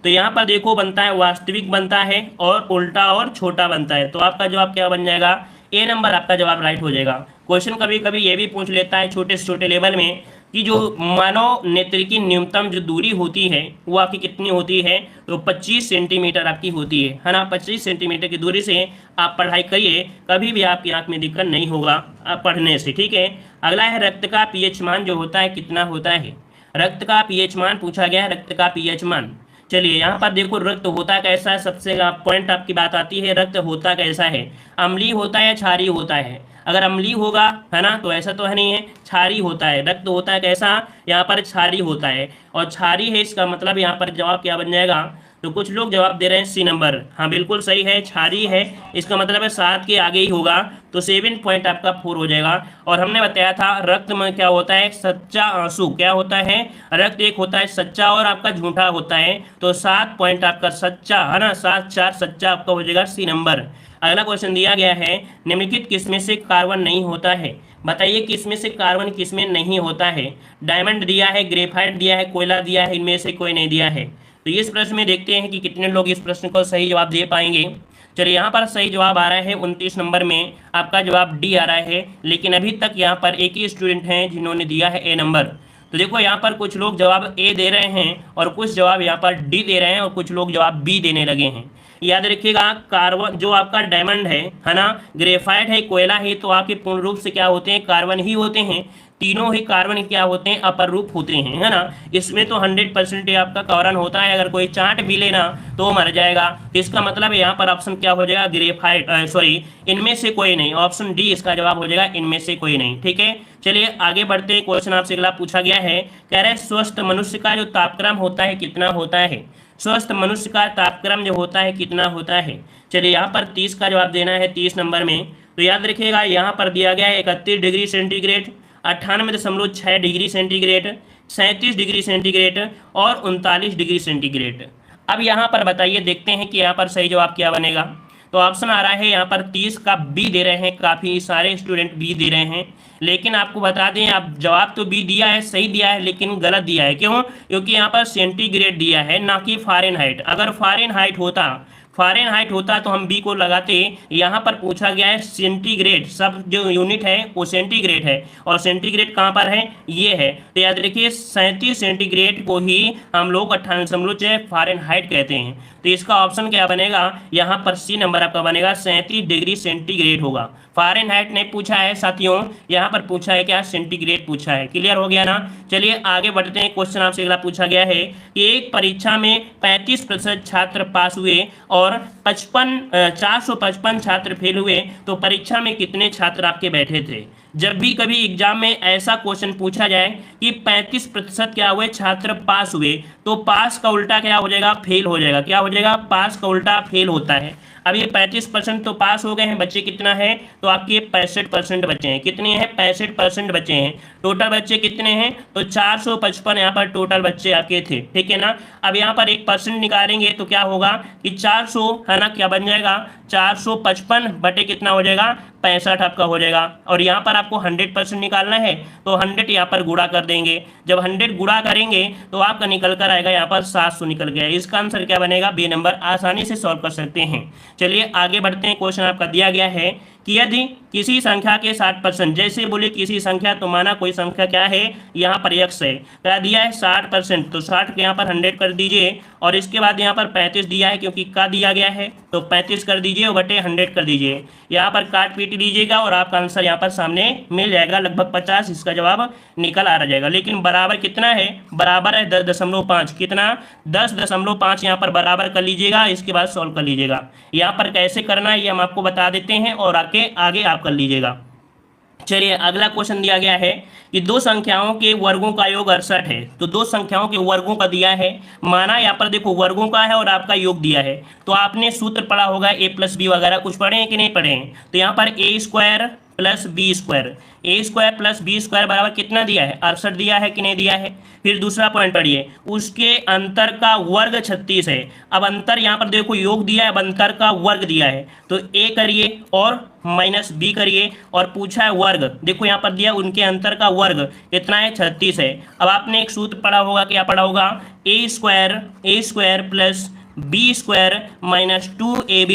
तो यहाँ पर देखो बनता है वास्तविक बनता है, और उल्टा और छोटा बनता है। तो आपका जवाब क्या बन जाएगा? ए नंबर आपका जवाब राइट हो जाएगा। क्वेश्चन कभी कभी ये भी पूछ लेता है छोटे से छोटे लेवल में कि जो मानव नेत्र की न्यूनतम जो दूरी होती है वो आपकी कितनी होती है? तो 25 सेंटीमीटर आपकी होती है ना। 25 सेंटीमीटर की दूरी से आप पढ़ाई करिए, कभी भी आपकी आंख में दिक्कत नहीं होगा पढ़ने से। ठीक है, अगला है रक्त का पीएच मान जो होता है कितना होता है? रक्त का पीएच मान पूछा गया है, रक्त का पीएच मान। चलिए यहाँ पर देखो रक्त होता कैसा है, सबसे पॉइंट आपकी बात आती है, रक्त होता कैसा है? अम्लीय होता है या क्षारीय होता है? अगर अम्लीय होगा, है ना, तो ऐसा तो है नहीं है, क्षारीय होता है। रक्त होता है कैसा? यहाँ पर क्षारीय होता है, और क्षारीय है इसका मतलब यहाँ पर जवाब क्या बन जाएगा? तो कुछ लोग जवाब दे रहे हैं सी नंबर। हाँ बिल्कुल सही है, क्षारीय है, इसका मतलब है 7 के आगे ही होगा, तो 7 पॉइंट आपका 4 हो जाएगा। और हमने बताया था रक्त में क्या होता है? सच्चा आंसू। क्या होता है? रक्त एक होता है सच्चा और आपका झूठा होता है, तो 7 पॉइंट आपका सच्चा, है ना, 7 4 सच्चा आपका हो जाएगा सी नंबर। अगला क्वेश्चन दिया गया है निम्नलिखित किसमें से कार्बन नहीं होता है? बताइए किसमें से कार्बन किसमें नहीं होता है? डायमंड दिया है, ग्रेफाइट दिया है, कोयला दिया है, इनमें से कोई नहीं दिया है। तो इस प्रश्न में देखते हैं कि कितने लोग इस प्रश्न को सही जवाब दे पाएंगे। चलिए यहाँ पर सही जवाब आ रहा है 29 नंबर में आपका जवाब डी आ रहा है, लेकिन अभी तक यहाँ पर एक ही स्टूडेंट हैं जिन्होंने दिया है ए नंबर। तो देखो यहाँ पर कुछ लोग जवाब ए दे रहे हैं और कुछ जवाब यहाँ पर डी दे रहे हैं और कुछ लोग जवाब बी देने लगे हैं। याद रखिएगा कार्बन जो आपका डायमंड है ना, ग्रेफाइट है, कोयला है, तो आपके पूर्ण रूप से क्या होते हैं? कार्बन ही होते हैं। तीनों ही कार्बन क्या होते हैं, अपर रूप होते हैं, है ना। इसमें तो 100% आपका कवरन होता है, अगर कोई चाट भी लेना तो वो मर जाएगा। तो इसका मतलब यहाँ पर ऑप्शन क्या हो जाएगा, ग्रेफाइट, सॉरी इनमें से कोई नहीं, ऑप्शन डी इसका जवाब हो जाएगा, इनमें से कोई नहीं। ठीक है, चलिए आगे बढ़ते हैं। क्वेश्चन आपसे अगला पूछा गया है, कह रहे हैं स्वस्थ मनुष्य का जो तापक्रम होता है कितना होता है। स्वस्थ मनुष्य का तापक्रम जो होता है कितना होता है। चलिए यहाँ पर 30 का जवाब देना है 30 नंबर में। तो याद रखिएगा यहाँ पर दिया गया है 31 degree centigrade, 98.6 degree centigrade, 37 degree centigrade और 39 डिग्री सेंटीग्रेड। अब यहाँ पर बताइए, देखते हैं कि यहाँ पर सही जवाब क्या बनेगा। तो ऑप्शन आ रहा है यहाँ पर 30 का बी दे रहे हैं, काफ़ी सारे स्टूडेंट बी दे रहे हैं, लेकिन आपको बता दें आप जवाब तो बी दिया है, सही दिया है, लेकिन गलत दिया है। क्यों? क्योंकि यहाँ पर सेंटीग्रेड दिया है, ना कि फ़ारेनहाइट। अगर फ़ारेनहाइट होता तो हम बी को लगाते। यहाँ पर पूछा गया है सेंटीग्रेड, सब जो यूनिट है वो सेंटीग्रेड है, और सेंटीग्रेड कहाँ पर है, ये है। तो याद रखिए 37 सेंटीग्रेड को ही हम लोग 98.6 फ़ारेनहाइट कहते हैं। तो इसका ऑप्शन क्या बनेगा, यहाँ पर सी नंबर आपका बनेगा, 37 डिग्री सेंटीग्रेड होगा। फ़ारेनहाइट नहीं पूछा है साथियों, यहाँ पर पूछा है क्या, सेंटीग्रेड पूछा है। क्लियर हो गया ना। चलिए आगे बढ़ते हैं। क्वेश्चन आपसे अगला पूछा गया है कि एक परीक्षा में 35% छात्र पास हुए और 455 छात्र फेल हुए, तो परीक्षा में कितने छात्र आपके बैठे थे। जब भी कभी एग्जाम में ऐसा क्वेश्चन पूछा जाए कि 35% क्या हुए छात्र पास हुए, तो पास का उल्टा क्या हो जाएगा, फेल हो जाएगा। क्या हो जाएगा, पास का उल्टा फेल होता है। अब ये 35% तो पास हो गए हैं, बच्चे कितना है, तो आपके 65% बच्चे हैं। कितने हैं, 65% बच्चे हैं। टोटल बच्चे कितने हैं, तो 455 यहाँ पर टोटल बच्चे आपके थे। ठीक है ना। अब यहाँ पर 1% निकालेंगे तो क्या होगा कि 400 है ना, क्या बन जाएगा, 455 बटे कितना हो जाएगा, 65 आपका हो जाएगा। और यहाँ पर आपको 100% निकालना है, तो 100 यहाँ पर गुणा कर देंगे। जब 100 गुणा करेंगे तो आपका निकल कर आएगा यहाँ पर 700 निकल गया। इसका आंसर क्या बनेगा, बी नंबर। आसानी से सॉल्व कर सकते हैं। चलिए आगे बढ़ते हैं। क्वेश्चन आपका दिया गया है कि यदि किसी संख्या के 60%, जैसे बोले किसी संख्या, तो माना कोई संख्या क्या है, यहाँ पर x है, क्या दिया है 60%, तो 60 के यहाँ पर 100 कर दीजिए, और इसके बाद यहाँ पर 35 दिया है, क्योंकि का दिया गया है, तो 35 कर दीजिए और बटे 100 कर दीजिए। यहाँ पर काट पीट लीजिएगा और आपका आंसर यहाँ पर सामने मिल जाएगा, लगभग 50 इसका जवाब निकल आ जाएगा। लेकिन बराबर कितना है, बराबर है 10.5। कितना, 10.5 यहाँ पर बराबर कर लीजिएगा, इसके बाद सॉल्व कर लीजिएगा। यहाँ पर कैसे करना है ये हम आपको बता देते हैं, और आगे आप कर लीजिएगा। चलिए अगला क्वेश्चन दिया गया है कि दो संख्याओं के वर्गों का योग 68 है। तो दो संख्याओं के वर्गों का दिया है, माना यहाँ पर देखो वर्गों का है और आपका योग दिया है, तो आपने सूत्र पढ़ा होगा a+b वगैरह, कुछ पढ़े हैं कि नहीं पढ़े हैं। तो यहाँ पर a² + b², a² + b² बराबर कितना दिया है, 68 दिया है कि नहीं दिया है। फिर दूसरा पॉइंट पढ़िए, उसके अंतर का वर्ग 36 है। अब अंतर यहाँ पर देखो योग दिया है, अब अंतर का वर्ग दिया है, तो a करिए और -b करिए, और पूछा है वर्ग, देखो यहाँ पर दिया उनके अंतर का वर्ग कितना है, 36 है। अब आपने एक सूत्र पढ़ा होगा, क्या पढ़ा होगा, a² + b² - 2ab,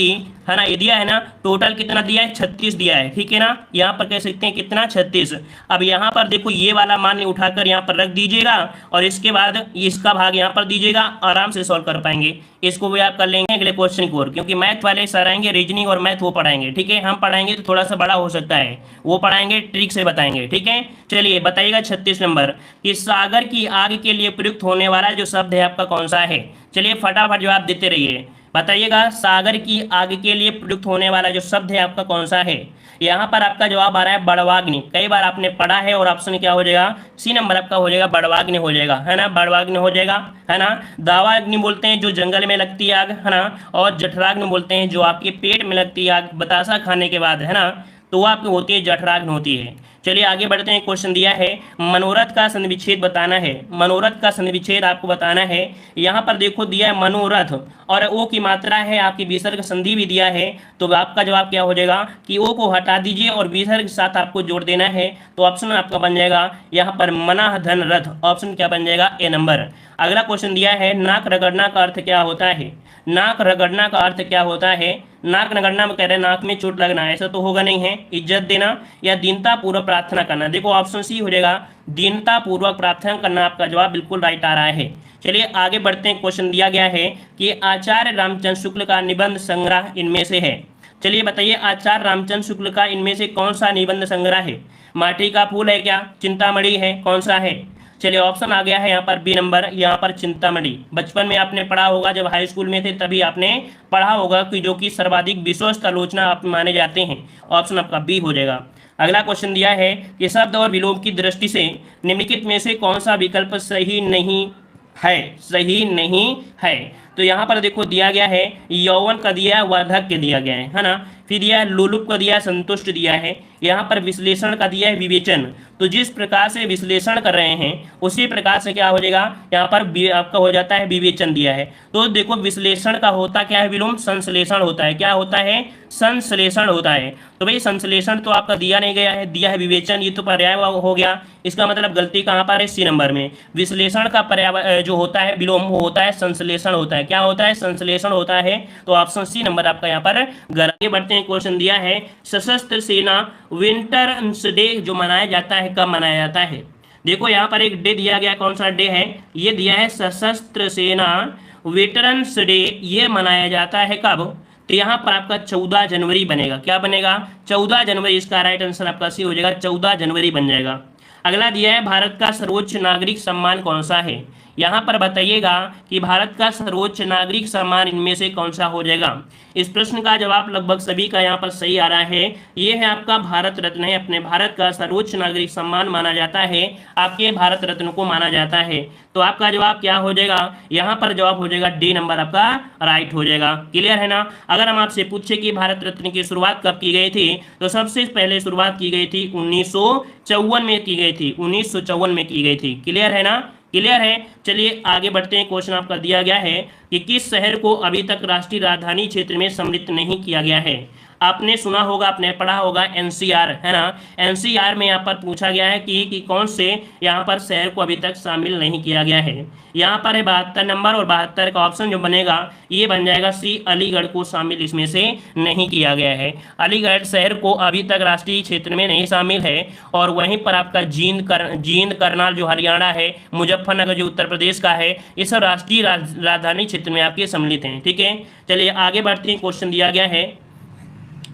है ना, ये दिया है ना। टोटल कितना दिया है, 36 दिया है। ठीक है ना, यहाँ पर कह सकते हैं कितना, 36। अब यहाँ पर देखो ये वाला मान उठाकर यहाँ पर रख दीजिएगा, और इसके बाद इसका भाग यहाँ पर दीजिएगा, आराम से सॉल्व कर पाएंगे। इसको भी आप कर लेंगे अगले क्वेश्चन की ओर, क्योंकि मैथ वाले सर आएंगे, रीजनिंग और मैथ वो पढ़ाएंगे। ठीक है, हम पढ़ाएंगे तो थोड़ा सा बड़ा हो सकता है, वो पढ़ाएंगे ट्रिक से बताएंगे। ठीक है, चलिए बताइएगा 36 नंबर कि सागर की आग के लिए प्रयुक्त होने वाला जो शब्द है आपका कौन सा है। चलिए फटाफट जवाब देते रहिए, बताइएगा सागर की आग के लिए प्रयुक्त होने वाला जो शब्द है आपका कौन सा है। यहाँ पर आपका जवाब आ रहा है बड़वाग्नि। कई बार आपने पढ़ा है, और ऑप्शन क्या हो जाएगा, सी नंबर आपका हो जाएगा, बड़वाग्नि हो जाएगा, है ना, बड़वाग्नि हो जाएगा, है ना। दावाग्नि बोलते हैं जो जंगल में लगती है आग, है ना, और जठराग्नि बोलते हैं जो आपके पेट में लगती है आग, बतासा खाने के बाद, है ना, तो वो आपकी होती है जठराग्नि होती है। चलिए आगे बढ़ते हैं। क्वेश्चन दिया है मनोरथ का संविच्छेद बताना है। मनोरथ का संविच्छेद आपको बताना है। यहाँ पर देखो दिया है मनोरथ, और ओ की मात्रा है, आपकी विसर्ग संधि भी दिया है, तो आपका जवाब क्या हो जाएगा कि ओ को हटा दीजिए और विसर्ग के साथ आपको जोड़ देना है। तो ऑप्शन आपका बन जाएगा यहाँ पर मना धन रथ, ऑप्शन क्या बन जाएगा, ए नंबर। अगला क्वेश्चन दिया है नाक रगड़ना का अर्थ क्या होता है। नाक रगड़ना का अर्थ क्या होता है। नाक रगड़ना में कह रहे हैं नाक में चोट लगना, ऐसा तो होगा नहीं है, इज्जत देना या दीनता पूर्वक प्रार्थना करना। देखो ऑप्शन सी हो जाएगा, दीनता पूर्वक प्रार्थना करना, आपका जवाब बिल्कुल राइट आ रहा है। चलिए आगे बढ़ते हैं। क्वेश्चन दिया गया है कि आचार्य रामचंद्र शुक्ल का निबंध संग्रह इनमें से है। चलिए बताइए आचार्य रामचंद्र शुक्ल का इनमें से कौन सा निबंध संग्रह है। माटी का फूल है क्या? चिंतामणि है। कौन सा है? चलिए ऑप्शन आ गया है यहाँ पर बी नंबर, यहाँ पर चिंतामणि। बचपन में आपने पढ़ा होगा, जब हाई स्कूल में थे तभी आपने पढ़ा होगा कि जो कि सर्वाधिक विश्वस्त आलोचना आप माने जाते हैं। ऑप्शन आपका बी हो जाएगा। अगला क्वेश्चन दिया है कि शब्द और विलोम की दृष्टि से निम्नलिखित में से कौन सा विकल्प सही नहीं है? सही नहीं है। तो यहाँ पर देखो दिया गया है यौवन का दिया है, वर्धक के दिया गया है ना। फिर दिया है लोलुप का दिया है, संतुष्ट दिया है। यहाँ पर विश्लेषण का दिया है विवेचन। तो जिस प्रकार से विश्लेषण कर रहे हैं उसी प्रकार से क्या हो जाएगा, यहाँ पर आपका हो जाता है विवेचन दिया है। तो देखो विश्लेषण का होता क्या है विलोम? संश्लेषण होता है। क्या होता है? संश्लेषण होता है। तो भाई संश्लेषण तो आपका दिया नहीं गया है, दिया है विवेचन, ये तो पर्याय हो गया। इसका मतलब गलती कहाँ पर है? सी नंबर में। विश्लेषण का पर्याय जो होता है विलोम वो होता है संश्लेषण होता है। क्या होता है? संश्लेषण होता है। तो ऑप्शन सी नंबर आपका यहाँ पर गलत। आगे बढ़ते हैं, क्वेश्चन दिया है सशस्त्र सेना वेटरन्स डे जो मनाया जाता है कब मनाया जाता है? देखो यहाँ पर एक डे दिया गया, कौन सा डे है? ये दिया है सशस्त्र सेना वेटरन्स डे। ये मनाया जाता है कब? तो यहाँ पर आपका 14 जनवरी बनेगा। क्या बनेगा? 14 जनवरी। इसका राइट आंसर आपका सी हो जाएगा, 14 जनवरी बन जाएगा। अगला दिया है भारत का सर्वोच्च नागरिक सम्मान कौन सा है? यहाँ पर बताइएगा कि भारत का सर्वोच्च नागरिक सम्मान इनमें से कौन सा हो जाएगा। इस प्रश्न का जवाब लगभग सभी का यहाँ पर सही आ रहा है। ये है आपका भारत रत्न है। अपने भारत का सर्वोच्च नागरिक सम्मान माना जाता है, आपके भारत रत्न को माना जाता है। तो आपका जवाब क्या हो जाएगा? यहाँ पर जवाब हो जाएगा डी नंबर आपका राइट हो जाएगा। क्लियर है ना? अगर हम आपसे पूछे कि भारत रत्न की शुरुआत कब की गई थी, तो सबसे पहले शुरुआत की गई थी 1954 में की गई थी। 1954 में की गई थी। क्लियर है ना? क्लियर है। चलिए आगे बढ़ते हैं। क्वेश्चन आपका दिया गया है कि किस शहर को अभी तक राष्ट्रीय राजधानी क्षेत्र में सम्मिलित नहीं किया गया है? आपने सुना होगा, आपने पढ़ा होगा एनसीआर, है ना। एनसीआर में यहाँ पर पूछा गया है कि कौन से यहाँ पर शहर को अभी तक शामिल नहीं किया गया है। यहाँ पर है 72 नंबर, और 72 का ऑप्शन जो बनेगा ये बन जाएगा सी, अलीगढ़ को शामिल इसमें से नहीं किया गया है। अलीगढ़ शहर को अभी तक राष्ट्रीय क्षेत्र में नहीं शामिल है। और वहीं पर आपका जींद करनाल जो हरियाणा है, मुजफ्फरनगर जो उत्तर प्रदेश का है, ये सब राष्ट्रीय राजधानी क्षेत्र में आपके सम्मिलित हैं। ठीक है, चलिए आगे बढ़ते हैं। क्वेश्चन दिया गया है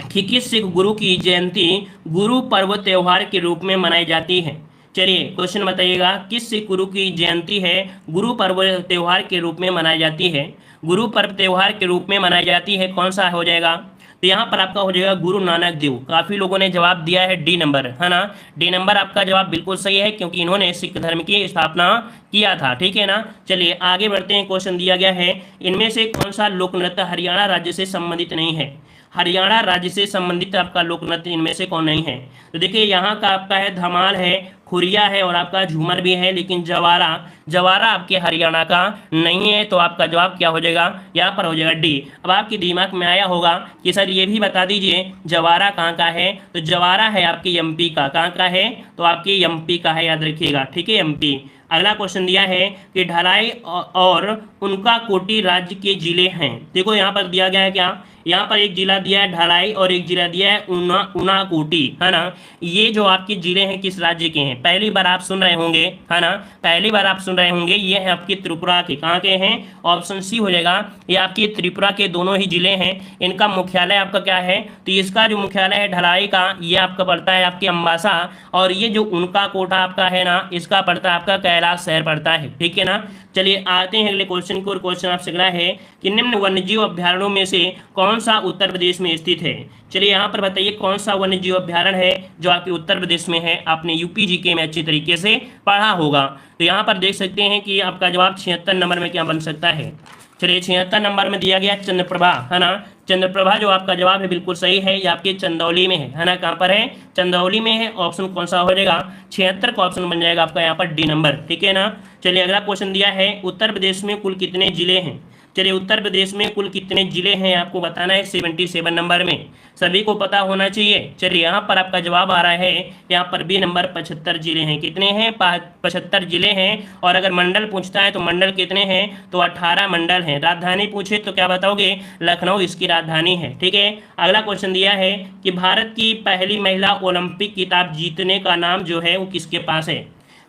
कि किस सिख गुरु की जयंती गुरु पर्व त्योहार के रूप में मनाई जाती है? चलिए क्वेश्चन बताइएगा, किस सिख गुरु की जयंती है गुरु पर्व त्योहार के रूप में मनाई जाती है? गुरु पर्व त्योहार के रूप में मनाई जाती है, कौन सा हो जाएगा? तो यहाँ पर आपका हो जाएगा गुरु नानक देव। काफी लोगों ने जवाब दिया है डी नंबर, है ना। डी नंबर आपका जवाब बिल्कुल सही है, क्योंकि इन्होंने सिख धर्म की स्थापना किया था। ठीक है ना। चलिए आगे बढ़ते हैं। क्वेश्चन दिया गया है इनमें से कौन सा लोक नृत्य हरियाणा राज्य से संबंधित नहीं है? हरियाणा राज्य से संबंधित आपका लोक नृत्य इनमें से कौन नहीं है? तो देखिए यहाँ का आपका है धमाल है, खुरिया है, और आपका झूमर भी है, लेकिन जवारा आपके हरियाणा का नहीं है। तो आपका जवाब क्या हो जाएगा? यहाँ पर हो जाएगा डी। अब आपके दिमाग में आया होगा कि सर ये भी बता दीजिए जवारा कहाँ का है? तो जवारा है आपके एमपी का। कहाँ का है? तो आपके एमपी का है, याद रखिएगा। ठीक है, एमपी। अगला क्वेश्चन दिया है कि ढलाई और उनका कोटी राज्य के जिले हैं। देखो यहाँ पर दिया गया है क्या? यहाँ पर एक जिला दिया है ढलाई और एक जिला दिया है उनाकोटी, है ना। ये जो आपके जिले हैं किस राज्य के हैं? पहली बार आप सुन रहे होंगे, है ना, पहली बार आप सुन रहे होंगे। ये है आपके त्रिपुरा के। कहाँ के हैं? ऑप्शन सी हो जाएगा। ये आपके त्रिपुरा के दोनों ही जिले हैं। इनका मुख्यालय आपका क्या है? तो इसका जो मुख्यालय है ढलाई का, ये आपका पड़ता है आपके अम्बासा, और ये जो उनका कोटा आपका है ना, इसका पड़ता है आपका कैलाश शहर पड़ता है। ठीक है ना। चलिए आते हैं अगले क्वेश्चन को। और क्वेश्चन आपसे अगला है कि निम्न वन्यजीव अभ्यारण्यों में से कौन सा उत्तर प्रदेश में स्थित है? चलिए यहाँ पर बताइए कौन सा वन्यजीव अभ्यारण्य है जो आपके उत्तर प्रदेश में है। आपने यूपी जीके में अच्छी तरीके से पढ़ा होगा। तो यहाँ पर देख सकते हैं कि आपका जवाब 76 नंबर में क्या बन सकता है। चलिए 76 नंबर में दिया गया चंद्रप्रभा, है ना। चंद्रप्रभा जो आपका जवाब है बिल्कुल सही है। ये आपके चंदौली में है ना। कहाँ पर है? चंदौली में है। ऑप्शन कौन सा हो जाएगा? 76 का ऑप्शन बन जाएगा आपका यहाँ पर डी नंबर। ठीक है ना। चलिए अगला क्वेश्चन दिया है उत्तर प्रदेश में कुल कितने जिले हैं? चलिए उत्तर प्रदेश में कुल कितने जिले हैं आपको बताना है 77 नंबर में। सभी को पता होना चाहिए। चलिए यहाँ पर आपका जवाब आ रहा है, यहाँ पर बी नंबर 75 जिले हैं। कितने हैं? 75 जिले हैं। और अगर मंडल पूछता है तो मंडल कितने हैं? तो 18 मंडल हैं। राजधानी पूछे तो क्या बताओगे? लखनऊ इसकी राजधानी है। ठीक है। अगला क्वेश्चन दिया है कि भारत की पहली महिला ओलंपिक खिताब जीतने का नाम जो है वो किसके पास है?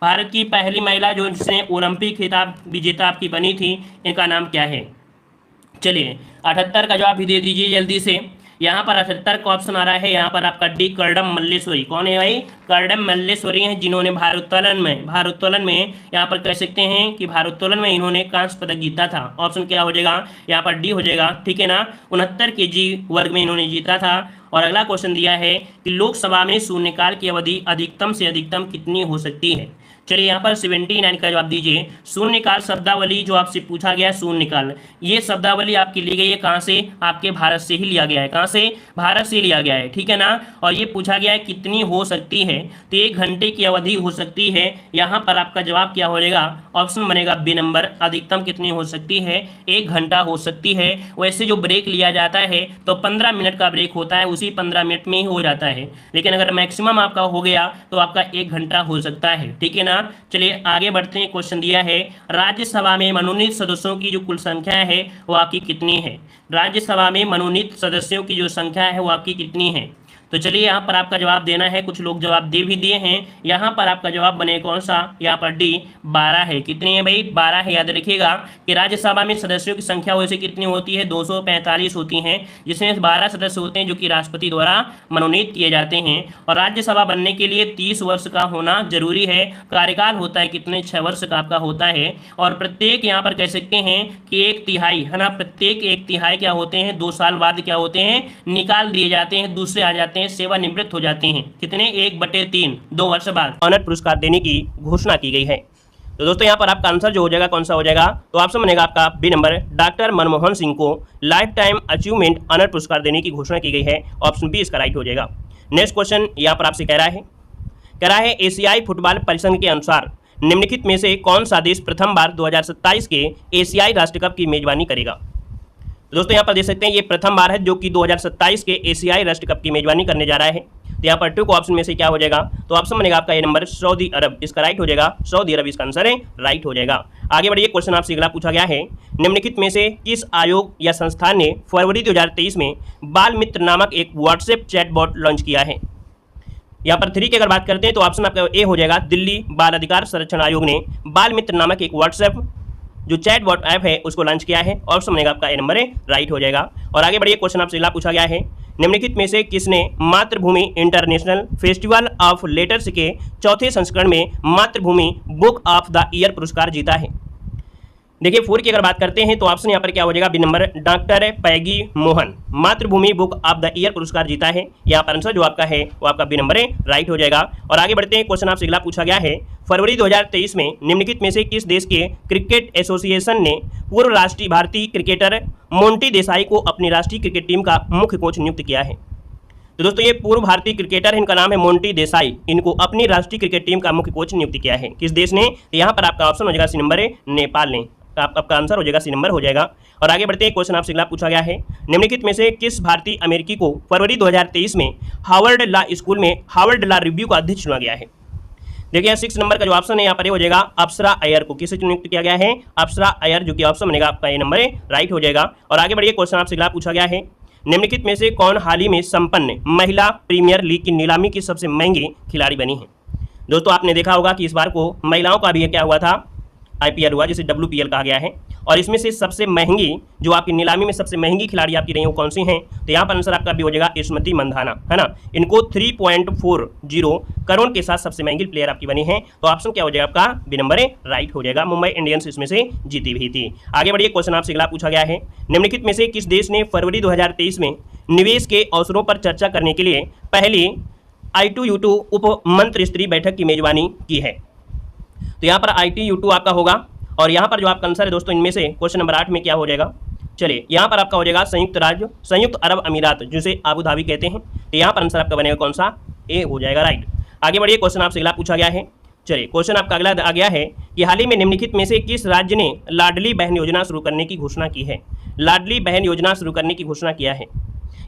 भारत की पहली महिला जो जिसने ओलंपिक खिताब विजेता आपकी बनी थी, इनका नाम क्या है? चलिए 78 का जवाब भी दे दीजिए जल्दी से। यहाँ पर 78 का ऑप्शन आ रहा है, यहाँ पर आपका डी कर्दम मल्लेश्वरी। कौन है भाई? कर्दम मल्लेश्वरी हैं, जिन्होंने भारोत्तोलन में यहाँ पर कह सकते हैं कि भारोत्तोलन में इन्होंने कांस्य पदक जीता था। ऑप्शन क्या हो जाएगा? यहाँ पर डी हो जाएगा, ठीक है ना। 69 kg वर्ग में इन्होंने जीता था। और अगला क्वेश्चन दिया है कि लोकसभा में शून्यकाल की अवधि अधिकतम से अधिकतम कितनी हो सकती है? चलिए यहाँ पर 79 का जवाब दीजिए। शून्यकाल शब्दावली जो आपसे पूछा गया है, शून्यकाल, ये शब्दावली आपकी ली गई है कहाँ से? आपके भारत से ही लिया गया है। कहाँ से? भारत से लिया गया है, ठीक है ना। और ये पूछा गया है कितनी हो सकती है, तो 1 घंटे की अवधि हो सकती है। यहाँ पर आपका जवाब क्या हो जाएगा? ऑप्शन बनेगा बी नंबर, अधिकतम कितनी हो सकती है? 1 घंटा हो सकती है। वैसे जो ब्रेक लिया जाता है तो 15 मिनट का ब्रेक होता है, उसी 15 मिनट में ही हो जाता है। लेकिन अगर मैक्सिमम आपका हो गया तो आपका 1 घंटा हो सकता है, ठीक है ना। चलिए आगे बढ़ते हैं। क्वेश्चन दिया है राज्यसभा में मनोनीत सदस्यों की जो कुल संख्या है वो आपकी कितनी है? राज्यसभा में मनोनीत सदस्यों की जो संख्या है वो आपकी कितनी है? तो चलिए यहाँ पर आपका जवाब देना है। कुछ लोग जवाब दे भी दिए हैं। यहाँ पर आपका जवाब बने कौन सा? यहाँ पर डी 12 है। कितनी है भाई? 12 है। याद रखिएगा कि राज्यसभा में सदस्यों की संख्या वैसे कितनी होती है? 245 होती हैं, जिसमें 12 सदस्य होते हैं जो कि राष्ट्रपति द्वारा मनोनीत किए जाते हैं। और राज्यसभा बनने के लिए 30 वर्ष का होना जरूरी है। कार्यकाल होता है कितने? 6 वर्ष का आपका होता है। और प्रत्येक यहाँ पर कह सकते हैं कि 1/3 है ना, प्रत्येक 1/3 क्या होते हैं? 2 साल बाद क्या होते हैं? निकाल दिए जाते हैं, दूसरे आ जाते हैं, सेवानिवृत्त हो जाते हैं। कितने? 1/3, 2 वर्ष बाद ऑनर पुरस्कार देने की घोषणा की गई है। तो दोस्तों यहाँ पर आपका आंसर जो हो जाएगा कौन सा हो जाएगा? तो ऑप्शन बनेगा आपका B number, doctor Manmohan Singh को लाइफ टाइम अचीवमेंट ऑनर पुरस्कार देने की घोषणा की गई है। ऑप्शन बी इसका राइट हो जाएगा। नेक्स्ट क्वेश्चन यहाँ पर आपसे कह रहा है एशियाई फुटबॉल परिसंघ के अनुसार निम्नलिखित में से कौन सा देश प्रथम बार 2027 के एशियाई राष्ट्र कप की मेजबानी करेगा? दोस्तों यहाँ पर देख सकते हैं ये प्रथम बार है जो कि 2027 के एशियाई राष्ट्र कप की मेजबानी करने जा रहा है। तो यहाँ पर 2 को ऑप्शन में से क्या हो जाएगा? तो ऑप्शन बनेगा आपका ये नंबर सऊदी अरब, इसका राइट हो जाएगा। सऊदी अरब इसका आंसर है, राइट हो जाएगा। आगे बढ़िए। क्वेश्चन आपसे अगला पूछा गया है निम्नलिखित में से किस आयोग या संस्थान ने फरवरी 2023 में बाल मित्र नामक एक व्हाट्सएप चैटबॉट लॉन्च किया है? यहाँ पर 3 की अगर बात करते हैं तो ऑप्शन आपका ए हो जाएगा, दिल्ली बाल अधिकार संरक्षण आयोग ने बाल मित्र नामक एक व्हाट्सएप जो चैटबॉट ऐप है उसको लॉन्च किया है। ऑप्शन बनेगा आपका ए नंबर है, राइट हो जाएगा। और आगे बढ़िए। क्वेश्चन आपसे अगला पूछा गया है निम्नलिखित में से किसने मातृभूमि इंटरनेशनल फेस्टिवल ऑफ लेटर्स के 4थे संस्करण में मातृभूमि बुक ऑफ द ईयर पुरस्कार जीता है? देखिए 4 की अगर बात करते हैं तो ऑप्शन यहाँ पर क्या हो जाएगा? बी नंबर, डॉक्टर पैगी मोहन मातृभूमि बुक ऑफ द ईयर पुरस्कार जीता है। यहाँ पर आंसर जो आपका है वो आपका बी नंबर है, राइट हो जाएगा। और आगे बढ़ते हैं। क्वेश्चन आपसे अगला पूछा गया है फरवरी 2023 में निम्नलिखित में से किस देश के क्रिकेट एसोसिएशन ने पूर्व राष्ट्रीय भारतीय क्रिकेटर मोंटी देसाई को अपनी राष्ट्रीय क्रिकेट टीम का मुख्य कोच नियुक्त किया है? तो दोस्तों ये पूर्व भारतीय क्रिकेटर है, इनका नाम है मोंटी देसाई। इनको अपनी राष्ट्रीय क्रिकेट टीम का मुख्य कोच नियुक्त किया है। किस देश ने? तो यहाँ पर आपका ऑप्शन हो जाएगा सी नंबर है, नेपाल ने। आपका आंसर हो जाएगा सी नंबर हो जाएगा। और आगे बढ़ते हैं। क्वेश्चन आपसे अगला पूछा गया है निम्नलिखित में से किस भारतीय अमेरिकी को फरवरी 2023 में हार्वर्ड लॉ स्कूल में हार्वर्ड लॉ रिव्यू का अध्यक्ष चुना गया है? देखिए 6 नंबर का जो ऑप्शन है यहाँ पर हो जाएगा अप्सरा अय्यर को। किसे नियुक्त किया गया है? अप्सरा अय्यर, जो कि ऑप्शन बनेगा आपका ये नंबर है, राइट हो जाएगा। और आगे बढ़िए। क्वेश्चन आपसे अगला पूछा गया है निम्नलिखित में से कौन हाल ही में संपन्न महिला प्रीमियर लीग की नीलामी की सबसे महंगी खिलाड़ी बनी है? दोस्तों आपने देखा होगा कि इस बार को महिलाओं का भी क्या हुआ था? IPL हुआ, जिसे WPL कहा गया है। और इसमें से सबसे महंगी जो आपकी नीलामी में सबसे महंगी खिलाड़ी आपकी रही वो कौन सी हैं? तो यहाँ पर आंसर आपका भी हो जाएगा स्मृति मंधाना, है ना। इनको 3.40 करोड़ के साथ सबसे महंगी प्लेयर आपकी बनी है। तो ऑप्शन क्या हो जाएगा आपका? बी नंबर है, राइट हो जाएगा। मुंबई इंडियंस इसमें से जीती भी थी। आगे बढ़िए। क्वेश्चन आपसे अगला पूछा गया है निम्नलिखित में से किस देश ने फरवरी 2023 में निवेश के अवसरों पर चर्चा करने के लिए पहली I2U2 उप मंत्री स्तरीय बैठक की मेजबानी की है? तो यहाँ पर I2U2 आपका होगा। और यहाँ पर जो आपका आंसर है दोस्तों इनमें से क्वेश्चन नंबर 8 में क्या हो जाएगा? चलिए यहाँ पर आपका हो जाएगा संयुक्त अरब अमीरात, जिसे आबू धाबी कहते हैं। तो यहाँ पर आंसर आपका बनेगा कौन सा? ए हो जाएगा, राइट। आगे बढ़िए। क्वेश्चन आपसे अगला पूछा गया है। चलिए क्वेश्चन आपका अगला आ गया है कि हाल ही में निम्नलिखित में से किस राज्य ने लाडली बहन योजना शुरू करने की घोषणा की है? लाडली बहन योजना शुरू करने की घोषणा किया है।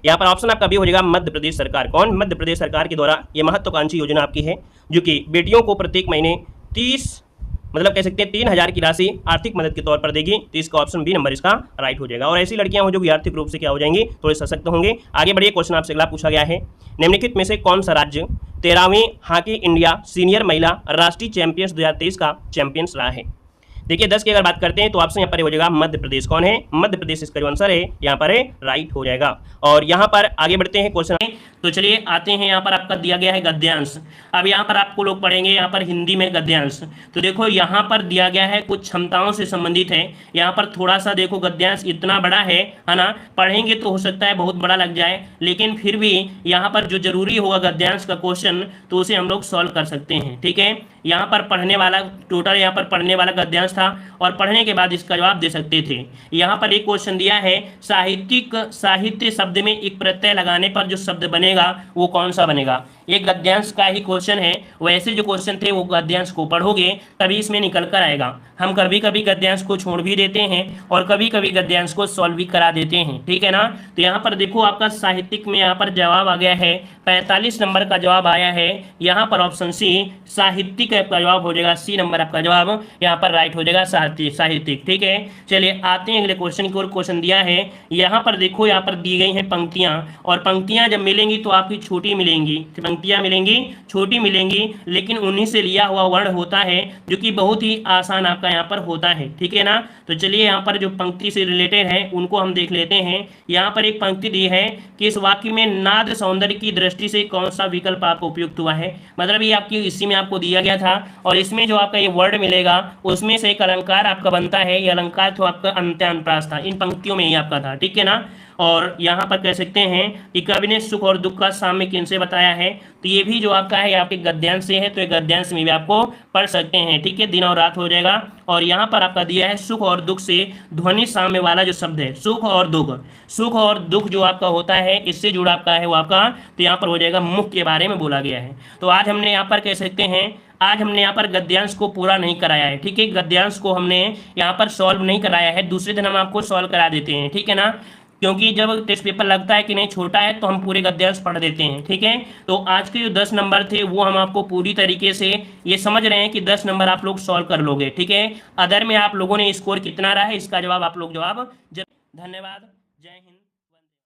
यहाँ पर ऑप्शन आपका भी हो जाएगा मध्य प्रदेश सरकार। कौन? मध्य प्रदेश सरकार के द्वारा ये महत्वाकांक्षी योजना आपकी है, जो कि बेटियों को प्रत्येक महीने 30 मतलब कह सकते हैं 3000 की राशि आर्थिक मदद के तौर पर देगी। तो इसका ऑप्शन बी नंबर इसका राइट हो जाएगा। और ऐसी लड़कियां हो जो कि आर्थिक रूप से क्या हो जाएंगी? थोड़े सशक्त होंगे। आगे बढ़िए। क्वेश्चन आपसे अगला पूछा गया है निम्नलिखित में से कौन सा राज्य 13वीं हॉकी इंडिया सीनियर महिला राष्ट्रीय चैंपियंस 2023 का चैंपियंस रहा है? देखिए 10 की अगर बात करते हैं तो ऑप्शन यहाँ पर हो जाएगा मध्य प्रदेश। कौन है? मध्य प्रदेश इसका जो आंसर है यहाँ पर राइट हो जाएगा। और यहाँ पर आगे बढ़ते हैं क्वेश्चन। तो चलिए आते हैं, यहाँ पर आपका दिया गया है गद्यांश। अब यहाँ पर आपको लोग पढ़ेंगे यहाँ पर हिंदी में गद्यांश। तो देखो यहाँ पर दिया गया है कुछ क्षमताओं से संबंधित है। यहाँ पर थोड़ा सा देखो गद्यांश इतना बड़ा है ना, पढ़ेंगे तो हो सकता है बहुत बड़ा लग जाए, लेकिन फिर भी यहाँ पर जो जरूरी होगा गद्यांश का क्वेश्चन तो उसे हम लोग सॉल्व कर सकते हैं। ठीक है, यहाँ पर पढ़ने वाला टोटल यहाँ पर पढ़ने वाला गद्यांश था और पढ़ने के बाद इसका जवाब दे सकते थे। यहाँ पर एक क्वेश्चन दिया है साहित्य शब्द में एक प्रत्यय लगाने पर जो शब्द बनेगा वो कौन सा बनेगा। एक गद्यांश का ही क्वेश्चन है, वैसे जो क्वेश्चन थे वो गद्यांश को पढ़ोगे तभी इसमें निकल कर आएगा। हम कभी कभी गद्यांश को छोड़ भी देते हैं और कभी कभी गद्यांश को सॉल्व भी करा देते हैं। ठीक है ना। तो यहाँ पर देखो आपका साहित्यिक में यहाँ पर जवाब आ गया है 45 नंबर का जवाब आया है यहाँ पर ऑप्शन सी। साहित्यिक का जवाब हो जाएगा सी नंबर आपका जवाब यहाँ पर राइट हो जाएगा साहित्यिक। ठीक है, चलिए आते हैं अगले क्वेश्चन की ओर। क्वेश्चन दिया है यहाँ पर देखो, यहाँ पर दी गई हैं पंक्तियां, और पंक्तियां जब मिलेंगी तो आपकी छोटी मिलेंगी, पंक्तियां मिलेंगी छोटी मिलेंगी, लेकिन उन्हीं से लिया हुआ वर्ण होता है जो कि बहुत ही आसान आपका यहाँ पर होता है। ठीक है ना। तो चलिए यहाँ पर जो पंक्ति से रिलेटेड है उनको हम देख लेते हैं। यहाँ पर एक पंक्ति दी है कि इस वाक्य में नाद सौंदर्य की दृष्टि से कौन सा विकल्प आपको उपयुक्त हुआ है। मतलब ये आपकी इसी में आपको दिया गया था और इसमें जो आपका ये वर्ड मिलेगा उसमें से एक अलंकार आपका बनता है। ये अलंकार तो आपका अंत्यानुप्रास था, इन पंक्तियों में ही आपका था। ठीक है ना। और यहाँ पर कह सकते हैं कि कवि ने सुख और दुख का साम्य किनसे बताया है। तो ये भी जो आपका है आपके गद्यांश से है, तो ये गद्यांश में भी आपको पढ़ सकते हैं। ठीक है, दिन और रात हो जाएगा। और यहाँ पर आपका दिया है सुख और दुख से ध्वनि साम्य वाला जो शब्द है सुख और दुख, सुख और दुख जो आपका होता है इससे जुड़ा आपका है वो आपका, तो यहाँ पर हो जाएगा मुख के बारे में बोला गया है। तो आज हमने यहाँ पर कह सकते हैं आज हमने यहाँ पर गद्यांश को पूरा नहीं कराया है। ठीक है, गद्यांश को हमने यहाँ पर सॉल्व नहीं कराया है, दूसरे दिन हम आपको सॉल्व करा देते हैं। ठीक है ना, क्योंकि जब टेस्ट पेपर लगता है कि नहीं छोटा है तो हम पूरे गद्यांश पढ़ देते हैं। ठीक है, तो आज के जो 10 नंबर थे वो हम आपको पूरी तरीके से ये समझ रहे हैं कि 10 नंबर आप लोग सॉल्व कर लोगे। ठीक है, अदर में आप लोगों ने स्कोर कितना रहा है इसका जवाब आप लोग धन्यवाद। जय हिंद।